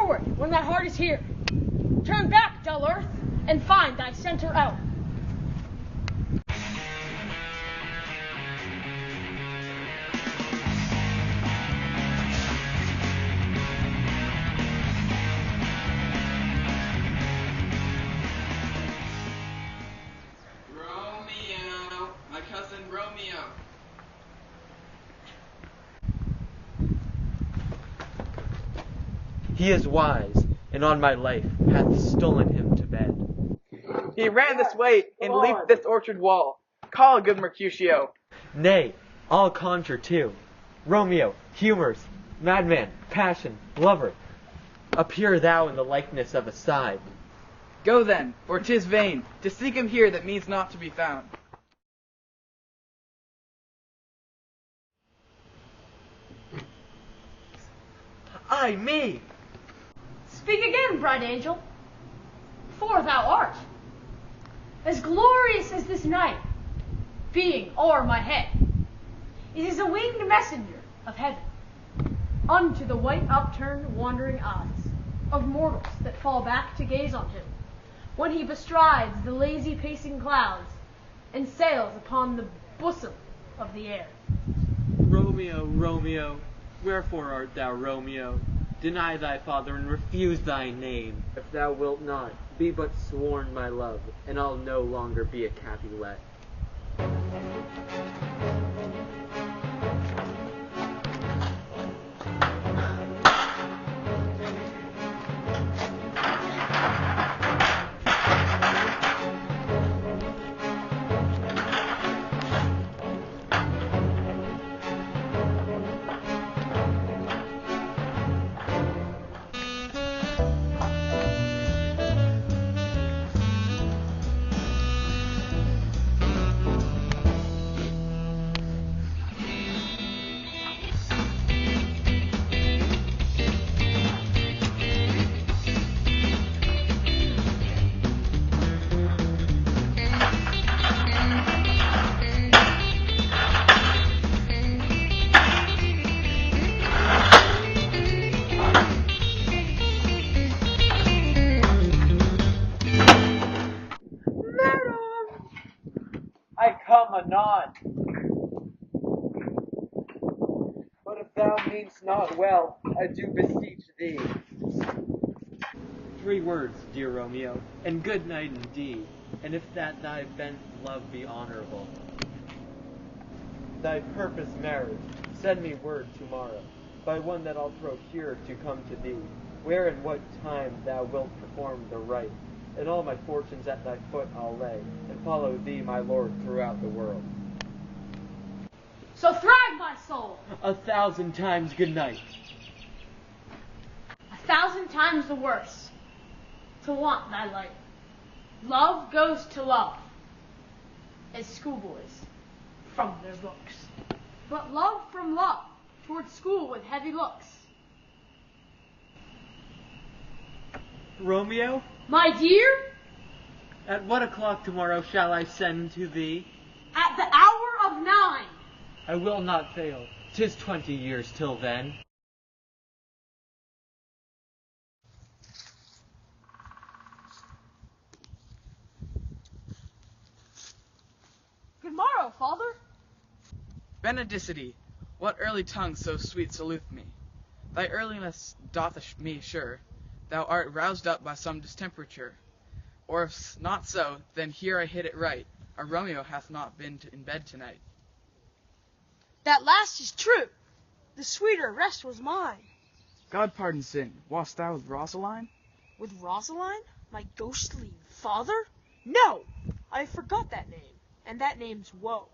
forward when thy heart is here. Turn back, dull earth, and find thy center out. Romeo, my cousin Romeo. He is wise, and on my life hath stolen him to bed. He ran this way and leaped this orchard wall. Call, good Mercutio. Nay, I'll conjure too. Romeo, humors, madman, passion, lover, appear thou in the likeness of a side. Go then, for 'tis vain to seek him here that means not to be found. Ay me! Speak again, bright angel, for thou art as glorious as this night, being o'er my head. It is a winged messenger of heaven unto the white upturned wandering eyes of mortals that fall back to gaze on him, when he bestrides the lazy pacing clouds and sails upon the bosom of the air. Romeo, Romeo, wherefore art thou Romeo? Deny thy father and refuse thy name. If thou wilt not, be but sworn my love, and I'll no longer be a Capulet. I come anon. But if thou mean'st not well, I do beseech thee. 3 words, dear Romeo, and good night indeed, and if that thy bent love be honorable. Thy purpose marriage, send me word tomorrow, by one that I'll procure to come to thee, where and what time thou wilt perform the rite, and all my fortunes at thy foot I'll lay, and follow thee, my lord, throughout the world. So thrive, my soul! 1,000 times good night. 1,000 times the worse to want thy light. Love goes to love, as schoolboys from their books. But love from love towards school with heavy looks. Romeo, My dear, at what o'clock tomorrow shall I send to thee? at the hour of 9. I will not fail. 'Tis 20 years till then. Good morrow, father. Benedicity, what early tongue so sweet salute me? Thy earliness doth me assure thou art roused up by some distemperature. Or if not so, then here I hit it right. Our Romeo hath not been in bed tonight. That last is true. The sweeter rest was mine. God pardon sin. Wast thou with Rosaline? With Rosaline? My ghostly father? No! I forgot that name, and that name's Woe.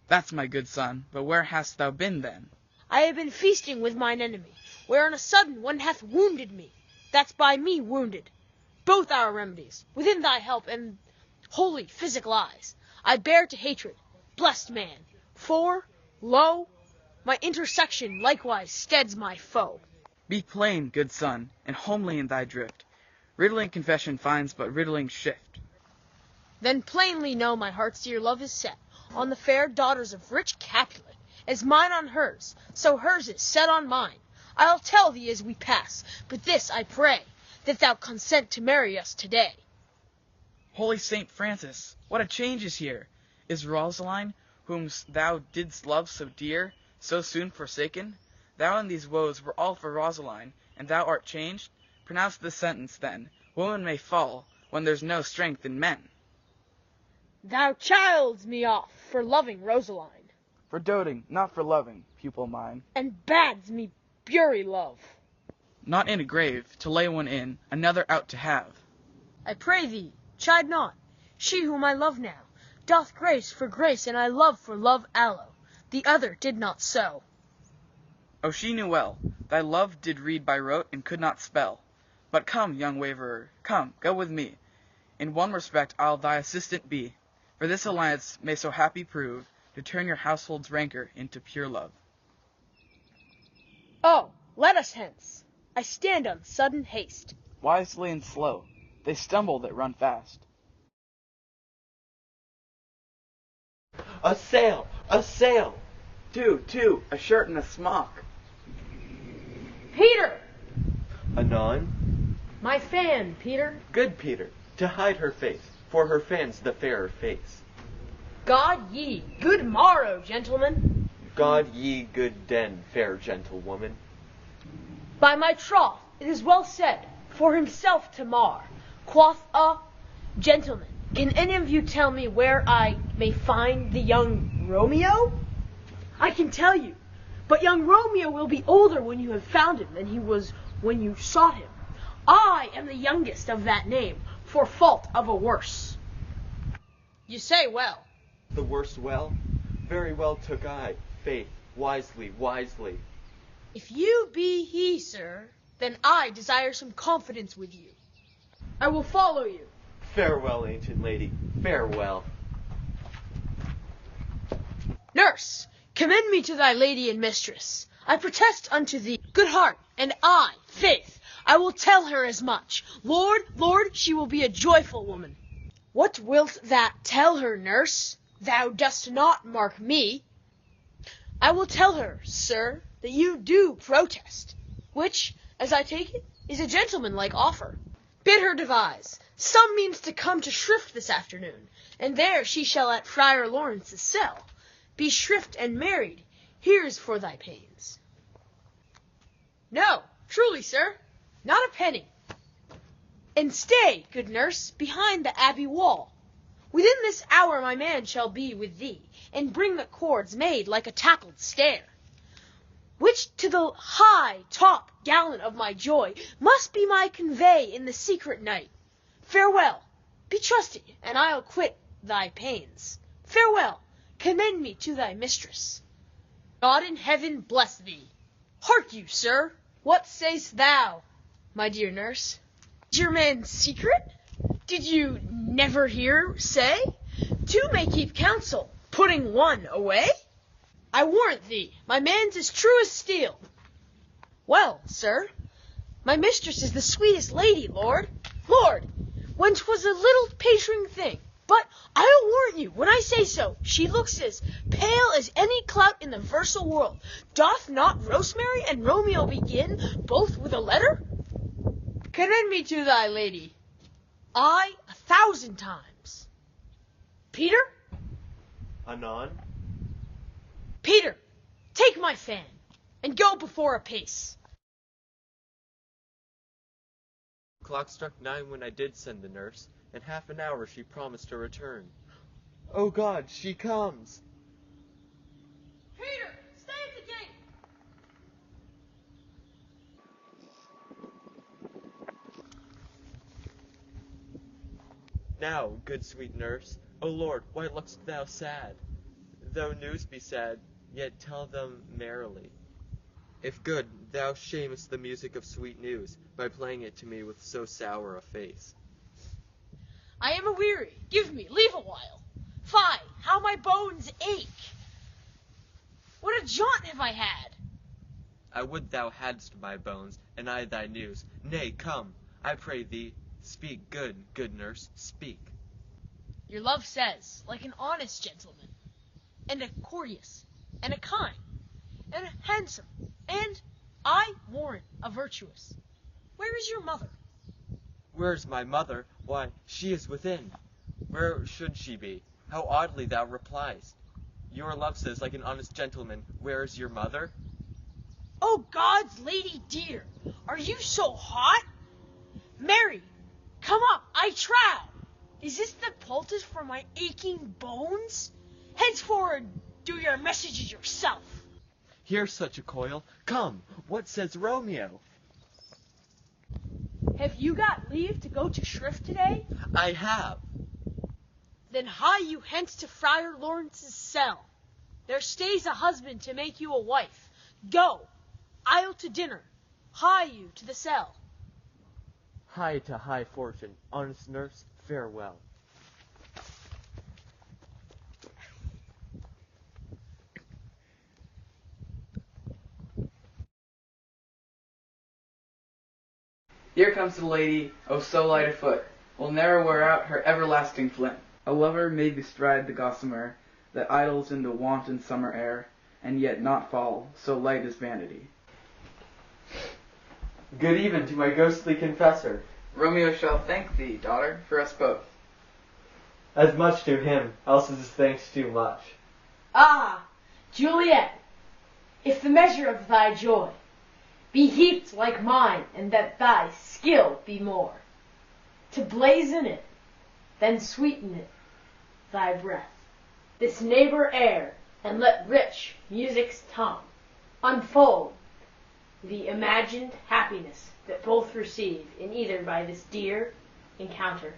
That's my good son. But where hast thou been then? I have been feasting with mine enemy, where on a sudden one hath wounded me. That's by me wounded. Both our remedies, within thy help and holy physic lies. I bear to hatred, blessed man, for, lo, my intersection likewise steads my foe. Be plain, good son, and homely in thy drift. Riddling confession finds but riddling shift. Then plainly know my heart's dear love is set on the fair daughters of rich Capulet, as mine on hers, so hers is set on mine. I'll tell thee as we pass, but this I pray, that thou consent to marry us today. Holy Saint Francis, what a change is here! Is Rosaline, whom thou didst love so dear, so soon forsaken? Thou and these woes were all for Rosaline, and thou art changed? Pronounce this sentence, then. Woman may fall, when there's no strength in men. Thou child's me off for loving Rosaline, For doting, not for loving, pupil mine. and bad's me bury love. Not in a grave, to lay one in, another out to have. I pray thee, chide not. She whom I love now, doth grace for grace, and I love for love allow. The other did not so. Oh, she knew well, thy love did read by rote, and could not spell. But come, young waverer, come, go with me. In one respect I'll thy assistant be, for this alliance may so happy prove, to turn your household's rancor into pure love. Oh, let us hence. I stand on sudden haste. Wisely and slow, they stumble that run fast. A sail! A sail! Two, a shirt and a smock. Peter! Anon? My fan, Peter. Good Peter, to hide her face, for her fan's the fairer face. God ye, good morrow, gentlemen. God ye good den, fair gentlewoman. By my troth, it is well said, for himself to mar. Quoth a gentleman, can any of you tell me where I may find the young Romeo? I can tell you, but young Romeo will be older when you have found him than he was when you sought him. I am the youngest of that name, for fault of a worse. You say well. The worst well? Very well took I, faith, wisely, wisely. If you be he, sir, then I desire some confidence with you. I will follow you. Farewell, ancient lady, farewell. Nurse, commend me to thy lady and mistress. I protest unto thee, good heart, and I, faith, I will tell her as much. Lord, she will be a joyful woman. What wilt thou tell her, nurse? Thou dost not mark me. I will tell her, sir, that you do protest, which, as I take it, is a gentlemanlike offer. Bid her devise some means to come to Shrift this afternoon, and there she shall at Friar Lawrence's cell be shrift and married. Here's for thy pains. No, truly, sir, not a penny. And stay, good nurse, behind the abbey wall. Within this hour my man shall be with thee, and bring the cords made like a tackled stair, which to the high top gallant of my joy must be my convey in the secret night. Farewell, be trusty, and I'll quit thy pains. Farewell, commend me to thy mistress. God in heaven bless thee. Hark you, sir, what say'st thou, my dear nurse? Is your man secret? Did you never hear say, two may keep counsel, putting one away? I warrant thee, my man's as true as steel. Well, sir, my mistress is the sweetest lady, Lord, when 'twas a little patron thing. But I'll warrant you, when I say so, she looks as pale as any clout in the versal world. Doth not Rosemary and Romeo begin both with a letter? Commend me to thy lady. I 1,000 times. Peter? Anon? Peter, take my fan, and go before apace. Clock struck 9 when I did send the nurse. In half an hour she promised to return. Oh God, she comes! Peter, stay at the gate! Now, good sweet nurse, O Lord, why look'st thou sad? Though news be sad, yet tell them merrily. If good, thou shamest the music of sweet news, by playing it to me with so sour a face. I am a-weary. Give me leave a while. Fie, how my bones ache! What a jaunt have I had! I would thou hadst my bones, and I thy news. Nay, come, I pray thee, speak, good nurse, speak. Your love says, like an honest gentleman, and a courteous, and a kind, and a handsome, and I, Warren, a virtuous. Where is your mother? Where's my mother? Why, she is within. Where should she be? How oddly thou repliest. Your love says, like an honest gentleman, where is your mother? Oh, God's lady dear, are you so hot? Mary, come up, I trow. Is this the poultice for my aching bones? Henceforward, do your messages yourself. Here's such a coil. Come, what says Romeo? Have you got leave to go to shrift today? I have. Then hie you hence to Friar Lawrence's cell. There stays a husband to make you a wife. Go, I'll to dinner. Hie you to the cell. High to high fortune, honest nurse, farewell. Here comes the lady, oh so light of foot, will ne'er wear out her everlasting flint. A lover may bestride the gossamer that idles in the wanton summer air, and yet not fall, so light is vanity. Good even to my ghostly confessor. Romeo shall thank thee, daughter, for us both. As much to him, else is his thanks too much. Ah, Juliet, if the measure of thy joy be heaped like mine, and that thy skill be more, to blazon it, then sweeten it, thy breath, this neighbor air, and let rich music's tongue unfold the imagined happiness that both receive in either by this dear encounter.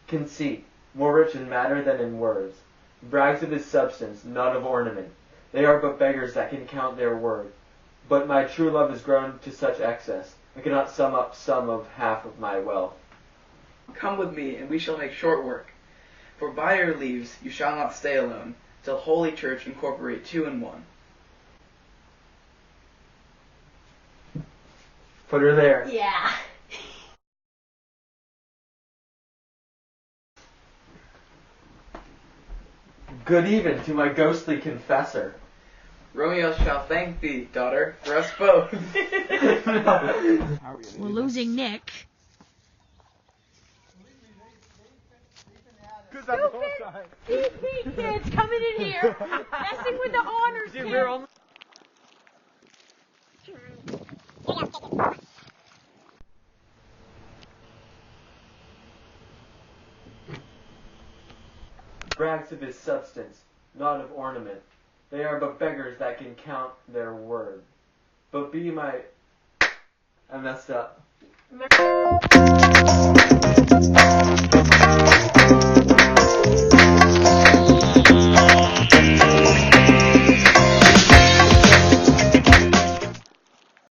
Conceit, more rich in matter than in words, brags of his substance, not of ornament. They are but beggars that can count their word. But my true love has grown to such excess, I cannot sum up some of half of my wealth. Come with me, and we shall make short work. For by your leaves you shall not stay alone, till Holy Church incorporate two in one. Put her there. Yeah. Good even to my ghostly confessor. Romeo shall thank thee, daughter, for us both. We're losing Nick. CP kids coming in here, messing with the honors Dude, kid. we're almost... Brags of his substance, not of ornament. They are but beggars that can count their word. But be my... I messed up.